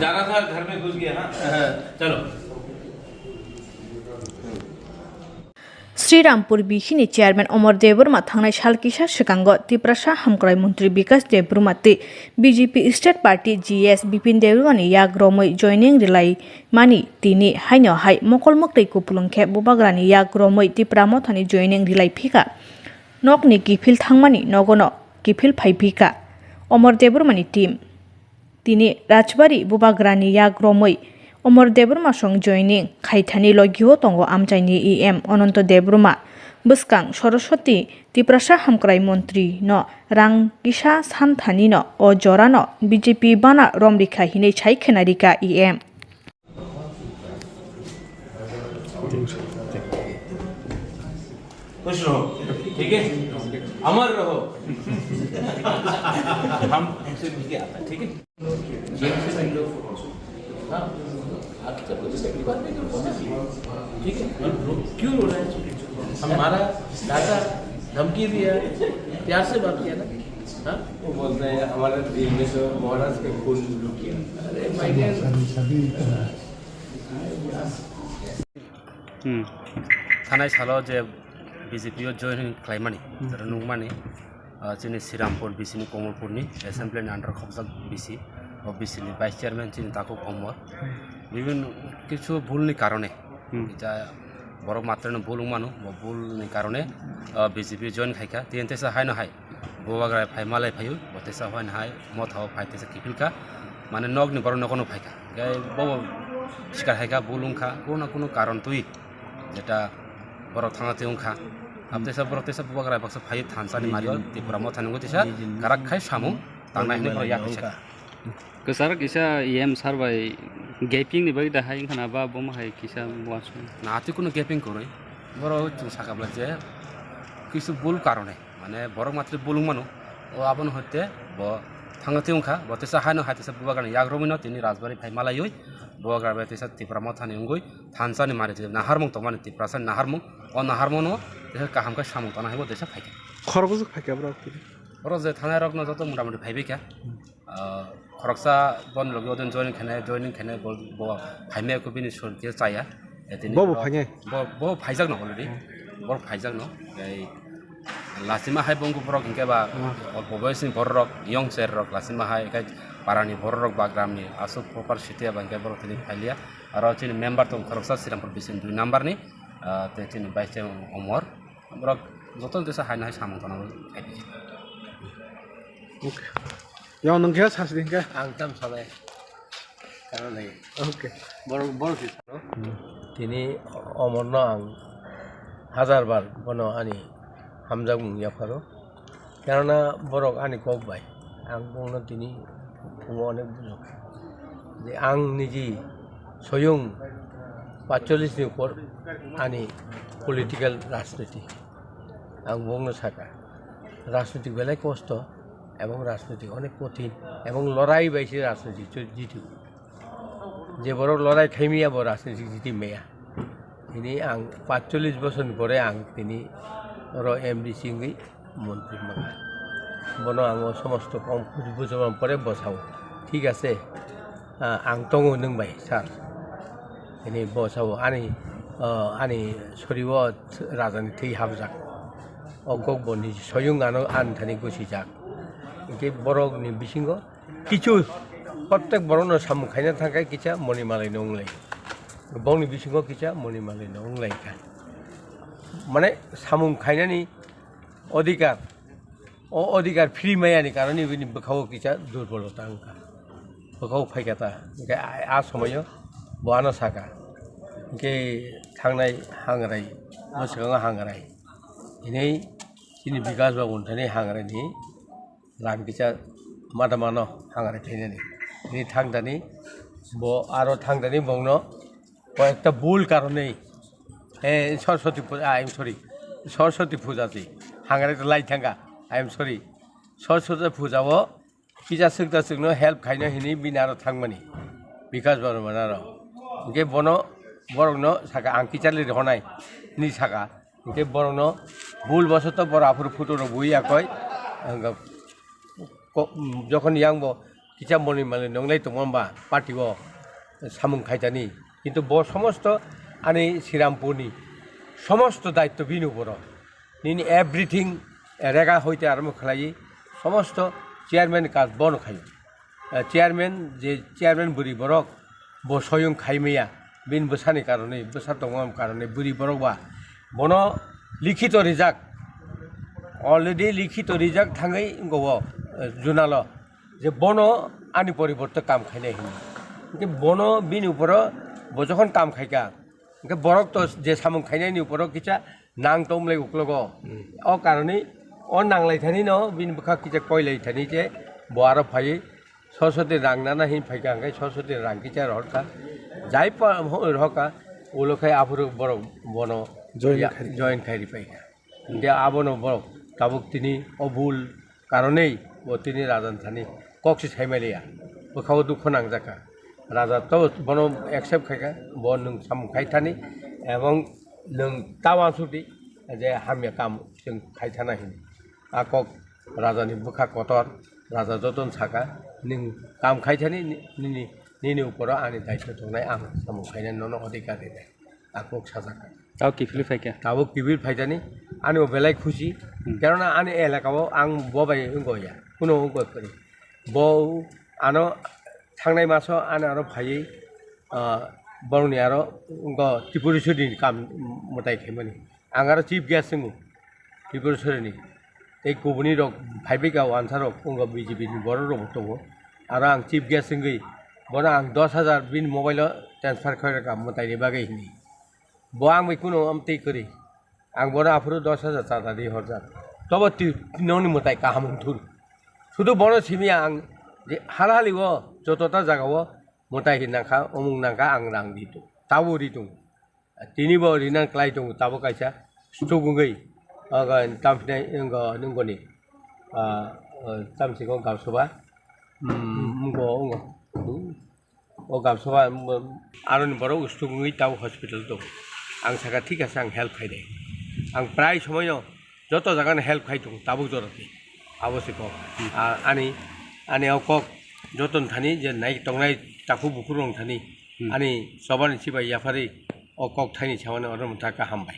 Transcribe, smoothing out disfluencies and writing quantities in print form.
जा रहा था घर में घुस गया। हाँ चलो। श्रीरामपुर बिखिनि चेयरमैन अमर देबरमा थांनाय सालकिसा सिगांगो तिप्रासा हामक्राय मंत्री विकास देबरमा ते BJP state party GS Bipin देबरमानि याग रमै जॉइनिंग रिलाई मानि तिनि हाइनो हाय मकल मक्तै कुपुलंखे बुबाग्रानि याग रमै तिप्रामो थानि जॉइनिंग रिलाई फिका नकनि गिफिल थांमानि नगनो गिफिल फाइफिका अमर देबरमानि टीम तिनि राजबारि बुबाग्रानि याग रमै अमर देबरमा सं जॉइनिंग खाइथानि लगियो तंगो आमचाइनि एम अनंत देबरमा बस्कां सरस्वती तिप्रासा हामक्राय मंत्री न रांगिसा सानथानि न अ जरा न बीजेपी बाना रमरिखा हिनै छाइ खेनारिका एम खुश रहो, ठीक है, अमर रहो। हम ऐसे मिलके आता है, ठीक है। हाँ, आप सबको तो पहली बात नहीं करो, ठीक है। क्यों रो रहे हैं? हमारा दादा धमकी दिया, प्यार से बात किया ना। हाँ, वो बोलते हैं हमारे दिल में तो महाराज के खून लुकिया। अरे भाई थानाय सालाव जे बीजेपी जॉइन खालामनानै नुमानि जोंनि श्रीरामपुर बिसिनि कमलपुरनि एसेम्बलिनि आन्डार खबजाक बिसि बिसिनि भाइस चेयरमैन जोंनि ताको कमर विभिन्न किछु भूलनि कारणे जा बर मात्रनो भूल मानु भूलनि कारणे बीजेपी जॉइन खायखा तिनतेसा हायनो हाय बोवाग्रा फाइमालाय फायु बतेसा हायनो हाय मथाव फायतेसा किफिलका माने नगनि बर नगनो फायखा गाय बो शिकार हायखा बुलुंखा कोनो कारण तुई जेटा बर थांगाते उंखा अब तेसा बर तेसा बोवाग्रा बक्सा फाइ थानसानि मारियो तिपुरा मथानगो तेसा काराक खाय सामु तांनायनि पर याखिसा कसar kisa em sarbai gaping ni bagi dah haing kana ba bom hai kisa buasu na ati kuno gaping koroi boro chung sakabla je kisu bul karone mane boro matre bulung manu o abon hote bo thangate unkha bo tesa haino hatesa bubagan yagromino tini rajbari phai malayoi bubagar ba tesa tipra mothani ungoi thansani mare je naharmung tomani tiprasan naharmung o naharmono tesa kahamka samung tana hebo tesa phaike খরবজ ফাইকা ব্রা boro je thanai rokno joto motamoti phaibeka खरकसा बन लगे ओदन joining खेने बो फाइमे को बिनि सोल के चाया एतिनि बो फाइने बो फाइजाक न अलरेडी बो फाइजाक न लासिमा हाय बंगु परक इनके बा बयसनि बररक यंग सेर रक लासिमा हाय गाय पारानि बररक बा ग्रामनि आसु प्रपार सिटी बांके बर तिनि फाइलिया आरो तिनि मेंबर तो खरकसा श्रीरामपुर बिसिन 2 नम्बर नि ते तिनि बाइस अमर बरक जतन देसा हाय नाय सामन तनाव फाइदि ओके याव नोंखिया सासे दिनखा आं ताम सालाय कारण नहीं ओके बर फिसानो तिनी अमरनो आं हाजार बार बनो आनी हामजाक मुंगिया फारो केनना बरक आनी कब बाय आं बुंनो तिनी फुङाव अनेक बुझो जे आं निजी स्वयं 45 नि ऊपर आनी पलिटिकल राजनीति आं बुंनो साका राजनीतिक बेलाय कष्ट এবং রাজনীতি অনেক কঠিন এবং লড়াই বাইছে রাজনীতি জিতু যে বড় লড়াই থাইমিয়া বড় রাজনীতি জিতি মেয়া তিনি আং 45 বছর পরে আং তিনি র এমডি সিংগি মন্ত্রী মাগা বনো আং সমস্ত কম বুঝবুঝ পরে বসাও ঠিক আছে আং তং নং বাই স্যার তিনি বসাও আনি সরিব রাজনীতি থৈ হাবজাক অকক বনি স্বয়ং আন থানি গুছিজাক इनके बरक नि बिसिंगो किछु प्रत्येक बरनो सामु खाइना थाखाय किछा मणिमालय नंगलाय बंनि बिसिंगो किछा मणिमालय नंगलाय का माने सामु खाइनानि अधिकार ओ अधिकार फ्री मायानि कारणे बिनि बखाव किछा दुर्बलता अंका बखाव फाइकाता इनके आ समय बहानो साका इनके थांनाय हांगराय मोसगां हांगराय इनै जिनि विकास बाबुनथानि हांगरायनि रामकिसा मादामानो हांगारे थैनानै नि थांदानि ब आरो थांदानि बंनो कयेकटा भुल कारणे Saraswati Puja I am sorry Saraswati Puja जी हांगारे तो लाई थांगा आई एम सॉरी सरस्वती पूजाओ किजा सुगनो हेल्प खाइनो हिनि बिनारो थांमानि विकास बारमानारो इनके बनो बरनो साका आंकिचा लिर हनाय नि साका इनके बरनो भुल बसत बर आफुर फुटो बुइया कय যখন ইয়াংব কিচা মনি মালে নংলাই তমবা পার্টিও সামুং খাইতানি কিন্তু ব সমস্ত আনি শ্রীরামপুরনি সমস্ত দায়িত্ব বিনু বড় নিনি এভরিথিং রেগা হইতে আরম্ভ খালাই সমস্ত চেয়ারম্যান কাজ বন খাই চেয়ারম্যান যে চেয়ারম্যান বুড়ি বরক ব সয়ং খাইমেয়া বিন বসানি কারণে বসা দম কারণে বুড়ি বরক বা বন লিখিত রিজাক অলরেডি লিখিত রিজাক থাঙै গব জুনাল যে বন আনি পরিবর্তে কাম খাইনাই হিনি কিন্তু বন বিন উপর যখন কাম খাইকা ইনকে বরক তো যে সামুং খাইনাইনি উপর কিছা নাং তমলাই উকলগ অ কারণে অ নাংলাই থানি ন বিন বখা কিছা কইলাই থানি যে বআর ফাই সরস্বতী রাং নানা হিন ফাইকা আঙ্গাই সরস্বতী রাং কিছা রহকা যাই রহকা ওলখাই আফুর বরক বন জয়েন খাইরি পাইকা দিয়া আবনো বরক তাবুক তিনি অভুল কারণেই ও তিনি রাজান থানি কক্সি সাইমালিয়া বখাও দুঃখ নাংজাকা রাজা তো বন একসেপ্ট খাইকা বন নং সামুং খাইথানি এবং নং তাওয়াसुदि যে হামিয়া কাম जों খাইথানা হিনি আকক রাজানি বুখা কটর রাজা যতন সাকা নং কাম খাইথানি নিনি উপর আনি দায়িত্ব দंनाय आं सामुं खाइनाय नन अधिकार दे आকক সাজাকা তাও কিফলি ফাইকা তাবো কিবির ফাইজানি আনি বেলাই খুশি কেননা আনি এলাকাও আং ববাই গয়া কোনো গয় করি ব আনো थांनाय मासाव आनो आरो फायै बरनि आरो त्रिपुरेश्वरनि काम मताय खेमनि आं आरो चिफ गेस्ट जों त्रिपुरेश्वरनि এই गुबुननि रक फाइबिका आनसार रक बीजेपी नि बर रक दङ आरो आं चिफ गेस्ट जों बर आं 10,000 बिन मोबाइल ट्रान्सफार खालाम काम मतायनि बागै हिनि ब आं बेखौनो आमते करि आं बर आफुर 10,000 चादारि हरजा तब ननि मताय काहामथुर শুধু বড় সিমিয়া आं যে হালহালিও যতটা জাগাও মতাই হিনাখা অমুং নাখা আং রাং দিত তাবো রিতুং তিনিবো রিনান ক্লাই দङ তাবো কাইसा স্টুগুङै तामफिनाय नंगौनि तामसिखौ गाबसोबा ओ गाबसोबा आरनि बर स्टुगुङै ताव हस्पिटाल दङ आं सागा ठीक আছে आं हेल्प खाइदे आं प्राय समय যত জায়গায় हेल्प खाइ दङ ताबो जरते आवश्यक आनी आनी अকক যতন थानी जे नाय तंनाय ताखु बुखु रं थानी आनी सबानि सिबाय याफारि अকক थाइनि सावनो अरमथा गाहामबाय